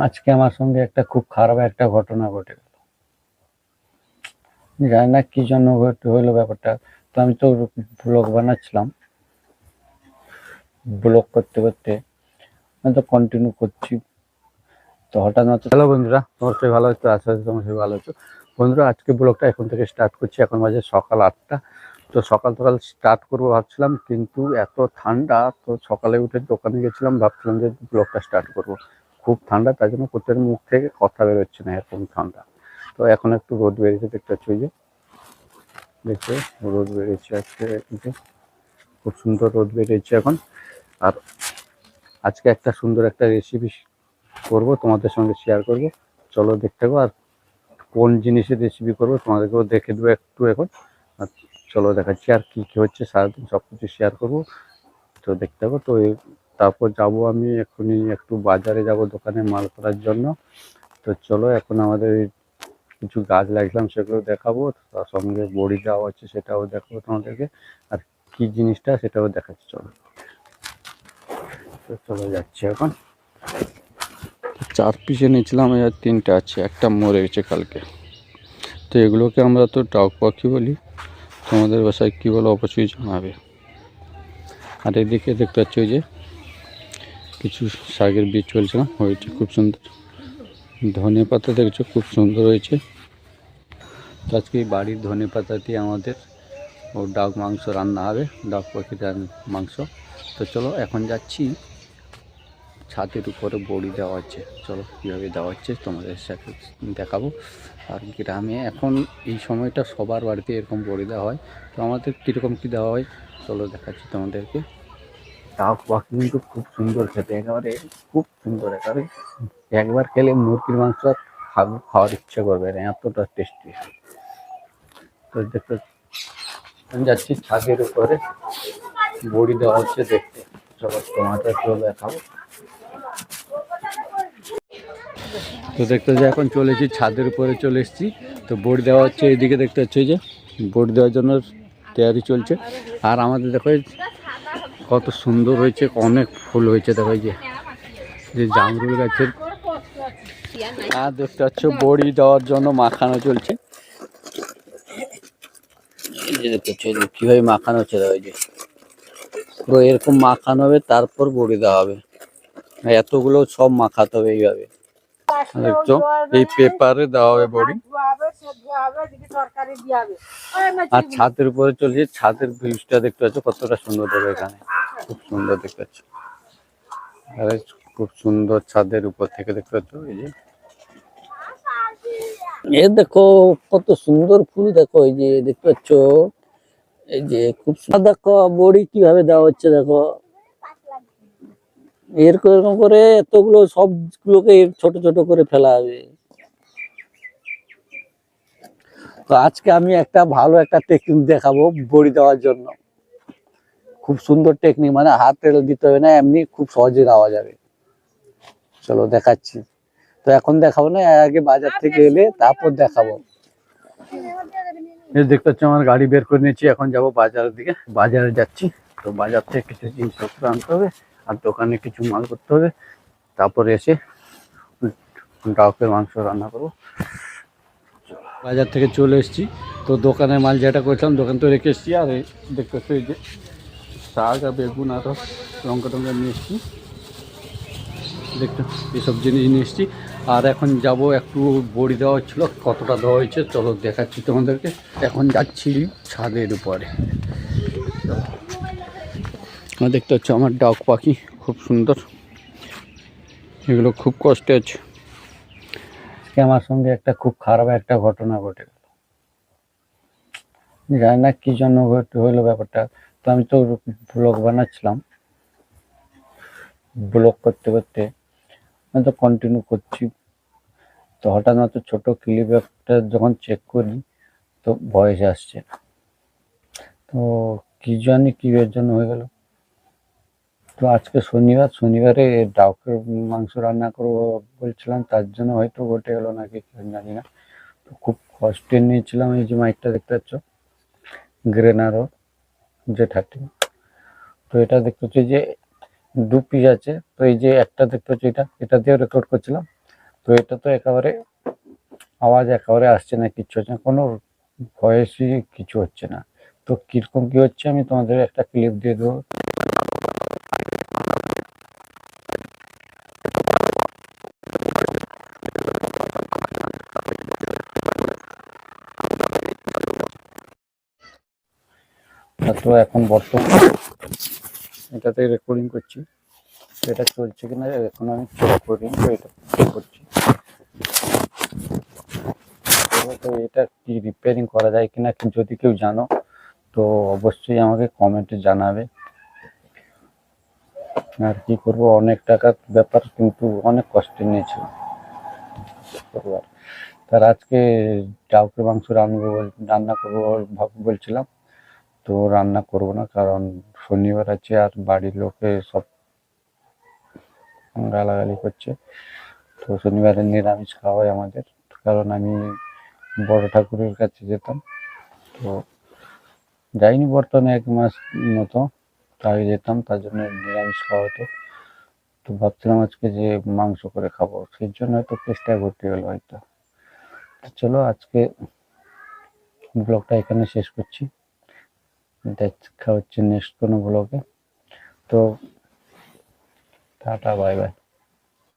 আজকে আমার সঙ্গে একটা খুব খারাপ একটা ঘটনা ঘটে গেল। জানি না কি জন্য হইলো ব্যাপারটা। তো আমি তো ব্লগ বানাচ্ছিলাম, ব্লগ করতে করতে আমি তো কন্টিনিউ করছি। তো হঠাৎ মাত্র হ্যালো বন্ধুরা, তোমার সবাই ভালো হচ্ছে, আশা করি তোমার সবাই ভালো হচ্ছে। বন্ধুরা, আজকে ব্লগটা এখন থেকে স্টার্ট করছি। এখন বাজে সকাল 8টা। তো সকাল সকাল স্টার্ট করবো ভাবছিলাম, কিন্তু এত ঠান্ডা। তো সকালে উঠে দোকানে গেছিলাম, ভাবছিলাম যে ব্লগটা স্টার্ট করবো। খুব ঠান্ডা, তাই জন্য প্রত্যেকের মুখ থেকে কথা বেরোচ্ছে না, এরকম ঠান্ডা। তো এখন একটু রোদ বেরিয়েছে, দেখতে পাচ্ছি ওই যে, দেখতে রোদ বেরিয়েছে আজকে, কিন্তু খুব সুন্দর রোদ বেরিয়েছে এখন। আর আজকে একটা সুন্দর একটা রেসিপি করব, তোমাদের সঙ্গে শেয়ার করব। চলো দেখতে থাকো। আর কোন জিনিসের রেসিপি করবো তোমাদেরকেও দেখে দেবো একটু এখন। আর চলো দেখাচ্ছি আর কি কি হচ্ছে সারাদিন, সব কিছু শেয়ার করবো। তো দেখতে থাকো। তো তারপর যাব আমি এখনই একটু বাজারে যাব, দোকানে মাল করার জন্য। তো চলো, এখন আমাদের কিছু গাছ লাগলাম, সেগুলো দেখাবো। তার সঙ্গে বড়ি দেওয়া হচ্ছে, সেটাও দেখাবো তোমাদেরকে। আর কি জিনিসটা সেটাও দেখাচ্ছি, চলো। তো চলে যাচ্ছে এখন। 4 পিস এনেছিলাম, আর 3টা আছে, একটা মরে গেছে কালকে। তো এগুলোকে আমরা তো ডাক পাখি বলি, তোমাদের বাসায় কী বলো অবশ্যই জানাবে। আর এদিকে দেখতে পাচ্ছি ওই যে কিছু শাকের বীজ চলছে না, হয়েছে খুব সুন্দর। ধনে পাতা দেখছো, খুব সুন্দর হয়েছে। তো আজকে এই বাড়ির ধনে পাতা দিয়ে আমাদের ডাক মাংস রান্না হবে, ডাক পাখির মাংস। তো চলো এখন যাচ্ছি, ছাদের উপরে বড়ি দেওয়া হচ্ছে। চলো কীভাবে দেওয়া হচ্ছে তোমাদের সাথে দেখাবো। আর গ্রামে এখন এই সময়টা সবার বাড়িতে এরকম বড়ি দেওয়া হয়। তো আমাদের কীরকম কী দেওয়া হয় চলো দেখাচ্ছি তোমাদেরকে। ডাক পাখি কিন্তু খুব সুন্দর খেতে, একেবারে খুব সুন্দর। একেবারে একবার খেলে মুরগির মাংস খাওয়ার ইচ্ছা করবে না, এতটা টেস্টি। তো দেখতে আমি যাচ্ছি ছাদের উপরে, বড়ি দেওয়া হচ্ছে দেখতে। চলো তোমাদেরকেও দেখাবো। তো দেখতে যে এখন চলেছি ছাদের উপরে, চলে এসেছি। তো বোর্ড দেওয়া হচ্ছে, এইদিকে দেখতে পাচ্ছি যে বোর্ড দেওয়ার জন্য তৈরি চলছে। আর আমাদের দেখো কত সুন্দর হয়েছে, অনেক ফুল হয়েছে। দেখো যে জামরুল গাছের। আর দেখতে পাচ্ছ বড়ি দেওয়ার জন্য মাখানো চলছে। এই যে দেখতে পাচ্ছ কিভাবে মাখানো হচ্ছে, দেখো যে পুরো এরকম মাখানো হবে, তারপর বড়ি দেওয়া হবে। এতগুলো সব মাখাতে হবে এইভাবে। দেখছো এই পেপারে দেওয়া হবে বড়ি। আর ছাদের উপরে চলছে, ছাদের ভিউটা দেখতে পাচ্ছ কতটা সুন্দর দেখো, এখানে খুব সুন্দর দেখতে পাচ্ছ। আরে খুব সুন্দর, ছাদের উপর থেকে দেখতে পাচ্ছ এই যে, এ দেখো কত সুন্দর ফুল। দেখো এই যে দেখতে পাচ্ছ, এই যে খুব সুন্দর। দেখো বড়ি কিভাবে দেওয়া হচ্ছে, দেখো এরকম করে এতগুলো সবগুলোকে ছোট ছোট করে ফেলা হবে। তো আজকে আমি একটা ভালো একটা টেকনিক দেখাবো বড়ি দেওয়ার জন্য। খুব সুন্দর টেকনিক, মানে হাত তেল দিতে হবে না, এমনি খুব সহজে দেওয়া যাবে। চলো দেখাচ্ছি। তো এখন দেখাবো না, আগে বাজার থেকে এলে তারপর দেখাবো। দেখতে পাচ্ছি আমার গাড়ি বের করে নিয়েছি, এখন যাব বাজারের দিকে। বাজারে যাচ্ছি। তো বাজার থেকে কিছু জিনিসপত্র আনতে হবে, আর দোকানে কিছু মাল করতে হবে। তারপরে এসে ডাকের মাংস রান্না করবো। বাজার থেকে চলে এসেছি। তো দোকানের মাল যেটা করেছিলাম দোকান তো রেখে এসেছি। আর দেখতে পাচ্ছি এই যে শাক আর বেগুন আরও লঙ্কা টঙ্কা নিয়ে এসেছি, দেখতে এসব জিনিস নিয়ে এসেছি। আর এখন যাব, একটু বড়ি দেওয়া হচ্ছিল, কতটা দেওয়া হয়েছে চলো দেখাচ্ছি তোমাদেরকে। এখন যাচ্ছি ছাদের উপরে। দেখতে হচ্ছে আমার ডাক পাখি, খুব সুন্দর। এগুলো খুব কষ্টে আছে। আমার সঙ্গে একটা খুব খারাপ একটা ঘটনা ঘটে গেল। জানি না কি জন্য হইলো ব্যাপারটা। তো আমি তো ব্লগ বানাচ্ছিলাম, ব্লগ করতে করতে আমি তো কন্টিনিউ করছি। তো হঠাৎ মাত্র ছোট ক্লিপ একটা যখন চেক করি, তো ভয়েস আসছে। তো কি জানি কি এর জন্য হয়ে গেল। তো আজকে শনিবারে ডাউকের মাংস রান্না করবো বলছিলাম, তার জন্য হয়তো ঘটে গেল নাকি জানি না। তো খুব কষ্টে নিয়েছিলাম। এই যে মাইকটা দেখতে পাচ্ছ, গ্রেনারো J30। তো এটা দেখতে পাচ্ছি যে 2 পিস আছে। তো এই যে একটা দেখতে পাচ্ছি, এটা দিয়ে রেকর্ড করছিলাম। তো এটা তো একেবারে আওয়াজ একেবারে আসছে না, কিচ্ছু হচ্ছে না, কোনো ভয়েসই কিছু হচ্ছে না। তো কিরকম কি হচ্ছে আমি তোমাদের একটা ক্লিপ দিয়ে দেবো। তো এখন বর্তমান এটাতে রেকর্ডিং করছি, এটা চলছে কিনা এখন আমি চেক করি, তো এটা করছি। তো এটা কি রিপেয়ারিং করা যায় কিনা যদি কেউ জানো তো অবশ্যই আমাকে কমেন্টে জানাবে। আর কি করব, অনেক টাকার ব্যাপার, কিন্তু অনেক কষ্ট নিয়েছিল করবার। তার আজকে চাউকের মাংস রান্না করবো বলছিলাম, তো রান্না করব না, কারণ শনিবার আছে আর বাড়ির লোকে সব গালাগালি করছে। তো শনিবারে নিরামিষ খাওয়াই আমাদের, কারণ আমি বড় ঠাকুরের কাছে যেতাম। তো যাইনি বর্তমানে 1 মাস মতো, আগে যেতাম, তার জন্য নিরামিষ খাওয়া হতো। তো ভাবছিলাম আজকে যে মাংস করে খাবো, সেই জন্য হয়তো চেষ্টা করতে গেলো হয়তো। চলো আজকে ব্লগটা এখানে শেষ করছি, দেখা হচ্ছে নেক্সট কোনো ব্লগে। তো টাটা, বাই বাই।